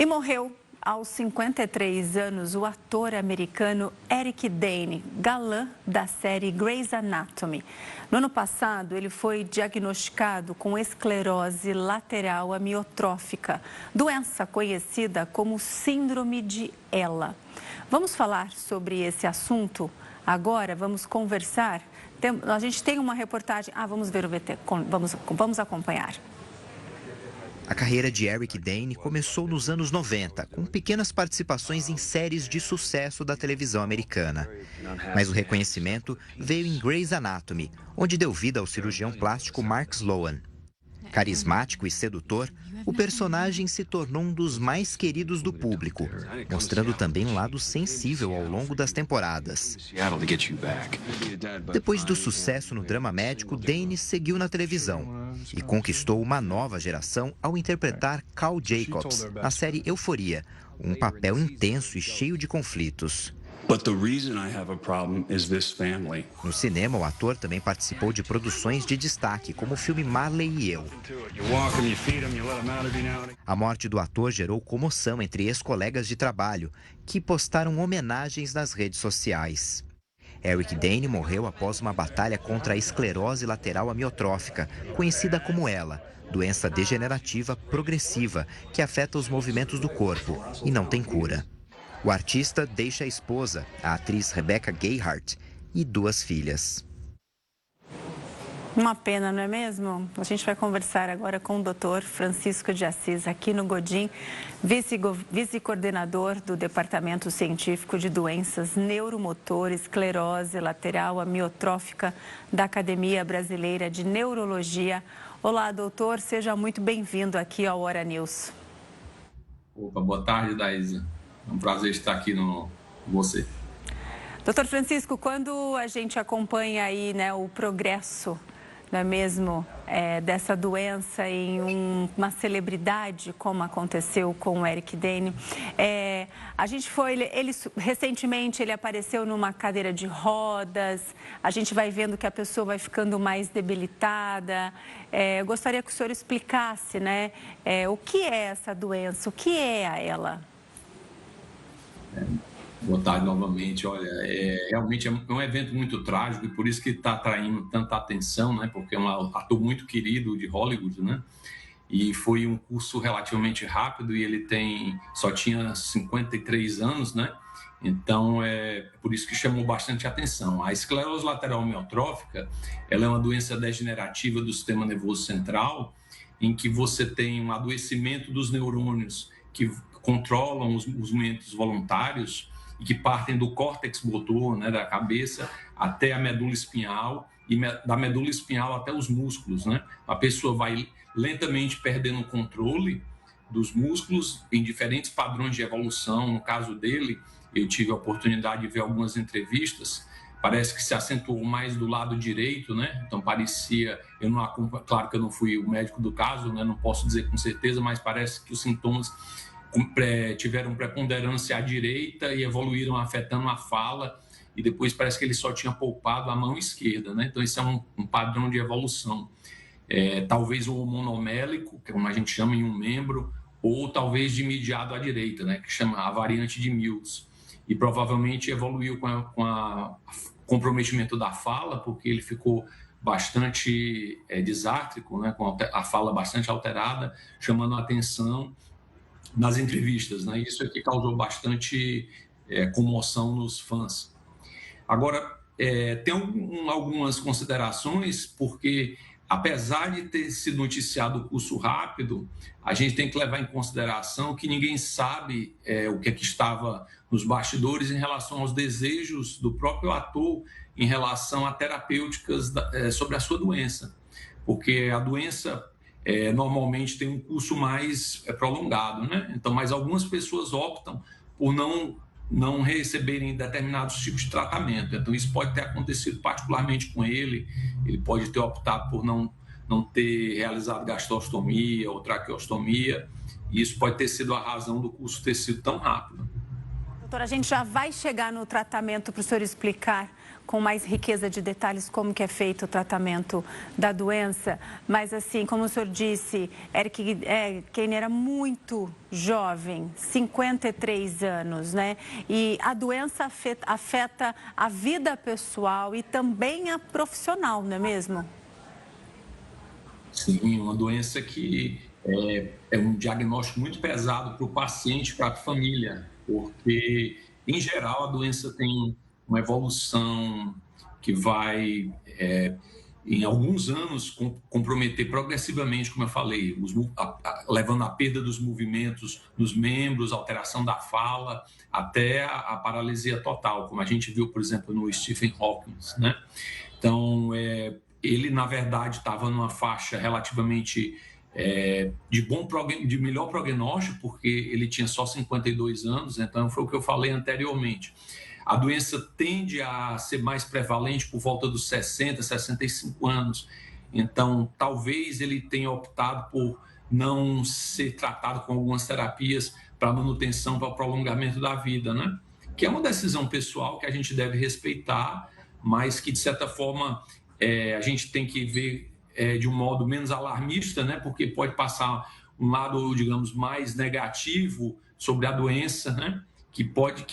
E morreu aos 53 anos o ator americano Eric Dane, galã da série Grey's Anatomy. No ano passado, ele foi diagnosticado com esclerose lateral amiotrófica, doença conhecida como síndrome de Ella. Vamos falar sobre esse assunto agora? Vamos conversar? A gente tem uma reportagem. Vamos ver o VT. Vamos acompanhar. A carreira de Eric Dane começou nos anos 90, com pequenas participações em séries de sucesso da televisão americana. Mas o reconhecimento veio em Grey's Anatomy, onde deu vida ao cirurgião plástico Mark Sloan. Carismático e sedutor, o personagem se tornou um dos mais queridos do público, mostrando também um lado sensível ao longo das temporadas. Depois do sucesso no drama médico, Dane seguiu na televisão e conquistou uma nova geração ao interpretar Carl Jacobs na série Euforia, um papel intenso e cheio de conflitos. No cinema, o ator também participou de produções de destaque, como o filme Marley e Eu. A morte do ator gerou comoção entre ex-colegas de trabalho, que postaram homenagens nas redes sociais. Eric Dane morreu após uma batalha contra a esclerose lateral amiotrófica, conhecida como Ella, doença degenerativa progressiva que afeta os movimentos do corpo e não tem cura. O artista deixa a esposa, a atriz Rebecca Gayheart, e 2 filhas. Uma pena, não é mesmo? A gente vai conversar agora com o Dr. Francisco de Assis, aqui no Godin, vice-coordenador do Departamento Científico de Doenças Neuromotor, Esclerose Lateral Amiotrófica da Academia Brasileira de Neurologia. Olá, doutor, seja muito bem-vindo aqui ao Hora News. Opa, boa tarde, Daísa. É um prazer estar aqui com você. Doutor Francisco, quando a gente acompanha aí, né, o progresso, não é mesmo, dessa doença em uma celebridade, como aconteceu com o Eric Dane, a gente recentemente ele apareceu numa cadeira de rodas, a gente vai vendo que a pessoa vai ficando mais debilitada. Eu gostaria que o senhor explicasse, né, o que é essa doença, o que é a Ella? Boa tarde novamente. Olha, realmente é um evento muito trágico e por isso que está atraindo tanta atenção, né? Porque é um ator muito querido de Hollywood, né? E foi um curso relativamente rápido e ele só tinha 53 anos, né? Então é por isso que chamou bastante atenção. A esclerose lateral amiotrófica, ela é uma doença degenerativa do sistema nervoso central, em que você tem um adoecimento dos neurônios que controlam os movimentos voluntários e que partem do córtex motor, né, da cabeça até a medula espinhal e da medula espinhal até os músculos, né? A pessoa vai lentamente perdendo o controle dos músculos em diferentes padrões de evolução. No caso dele, eu tive a oportunidade de ver algumas entrevistas. Parece que se acentuou mais do lado direito, né? Então parecia, claro que eu não fui o médico do caso, né? Não posso dizer com certeza, mas parece que os sintomas tiveram preponderância à direita e evoluíram afetando a fala, e depois parece que ele só tinha poupado a mão esquerda, né? Então isso é um padrão de evolução. Talvez um monomélico, que é como a gente chama em um membro, ou talvez de mediado à direita, né? Que chama a variante de Mills. E provavelmente evoluiu com o comprometimento da fala, porque ele ficou bastante disártrico, né? Com a fala bastante alterada, chamando a atenção nas entrevistas, né? Isso aqui causou bastante comoção nos fãs. Agora, tem algumas considerações, porque apesar de ter sido noticiado o curso rápido, a gente tem que levar em consideração que ninguém sabe o que é que estava nos bastidores em relação aos desejos do próprio ator em relação a terapêuticas sobre a sua doença, porque a doença normalmente tem um curso mais prolongado, né? Então, mas algumas pessoas optam por não receberem determinados tipos de tratamento. Então, isso pode ter acontecido particularmente com ele. Ele pode ter optado por não ter realizado gastrostomia ou traqueostomia. E isso pode ter sido a razão do curso ter sido tão rápido. Doutora, a gente já vai chegar no tratamento para o senhor explicar com mais riqueza de detalhes como que é feito o tratamento da doença, mas assim, como o senhor disse, Eric Kane era muito jovem, 53 anos, né? E a doença afeta a vida pessoal e também a profissional, não é mesmo? Sim, uma doença que é um diagnóstico muito pesado para o paciente, para a família, porque, em geral, a doença tem uma evolução que vai, em alguns anos, comprometer progressivamente, como eu falei, levando à perda dos movimentos nos membros, alteração da fala, até a paralisia total, como a gente viu, por exemplo, no Stephen Hawking, né? Então, ele, na verdade, estava numa faixa relativamente de melhor prognóstico, porque ele tinha só 52 anos, então foi o que eu falei anteriormente. A doença tende a ser mais prevalente por volta dos 60, 65 anos, então talvez ele tenha optado por não ser tratado com algumas terapias para manutenção, para prolongamento da vida, né? Que é uma decisão pessoal que a gente deve respeitar, mas que, de certa forma, a gente tem que ver de um modo menos alarmista, né? Porque pode passar um lado, digamos, mais negativo sobre a doença, né? Que pode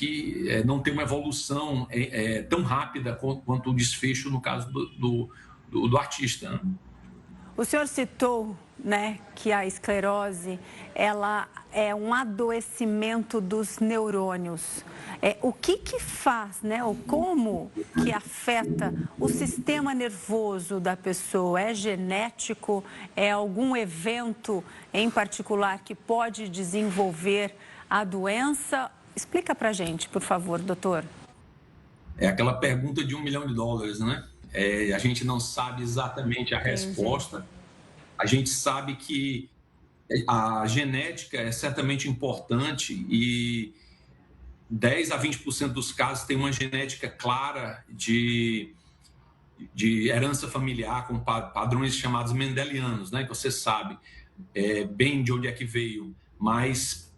não ter uma evolução tão rápida quanto o desfecho no caso do artista, né? O senhor citou, né, que a esclerose ela é um adoecimento dos neurônios. O que faz, né, ou como que afeta o sistema nervoso da pessoa? É genético? É algum evento em particular que pode desenvolver a doença? Explica pra gente, por favor, doutor. É aquela pergunta de $1 milhão, né? A gente não sabe exatamente a resposta. A gente sabe que a genética é certamente importante e 10 a 20% dos casos tem uma genética clara de herança familiar com padrões chamados mendelianos, né? Que você sabe bem de onde é que veio, mas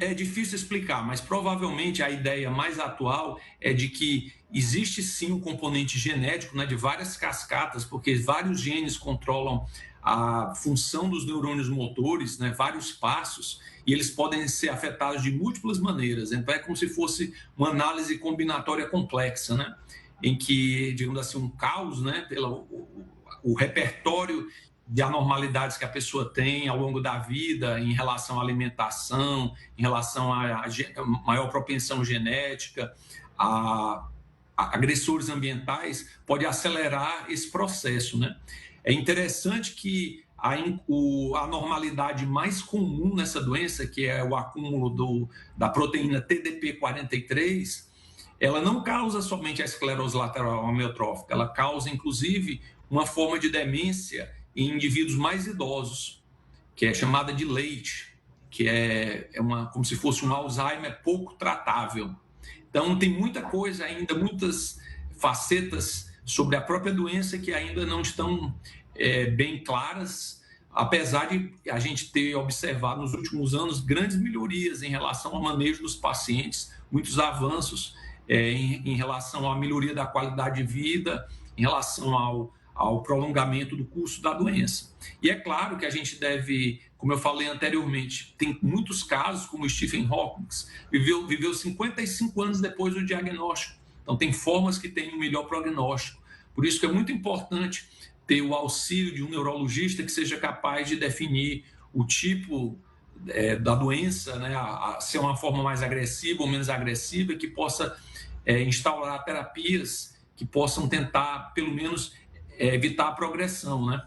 é difícil explicar, mas provavelmente a ideia mais atual é de que existe sim um componente genético, né, de várias cascatas, porque vários genes controlam a função dos neurônios motores, né, vários passos, e eles podem ser afetados de múltiplas maneiras. Então é como se fosse uma análise combinatória complexa, né, em que, digamos assim, um caos, né, o repertório de anormalidades que a pessoa tem ao longo da vida em relação à alimentação, em relação à maior propensão genética, a agressores ambientais, pode acelerar esse processo, né? É interessante que a anormalidade mais comum nessa doença, que é o acúmulo da proteína TDP-43, ela não causa somente a esclerose lateral amiotrófica, ela causa, inclusive, uma forma de demência em indivíduos mais idosos, que é chamada de leite, que como se fosse um Alzheimer pouco tratável. Então, tem muita coisa ainda, muitas facetas sobre a própria doença que ainda não estão bem claras, apesar de a gente ter observado nos últimos anos grandes melhorias em relação ao manejo dos pacientes, muitos avanços em relação à melhoria da qualidade de vida, em relação ao prolongamento do curso da doença. E é claro que a gente deve, como eu falei anteriormente, tem muitos casos, como o Stephen Hawking, viveu 55 anos depois do diagnóstico. Então, tem formas que têm um melhor prognóstico. Por isso que é muito importante ter o auxílio de um neurologista que seja capaz de definir o tipo da doença, né, a ser uma forma mais agressiva ou menos agressiva, que possa instaurar terapias que possam tentar, pelo menos, evitar a progressão, né?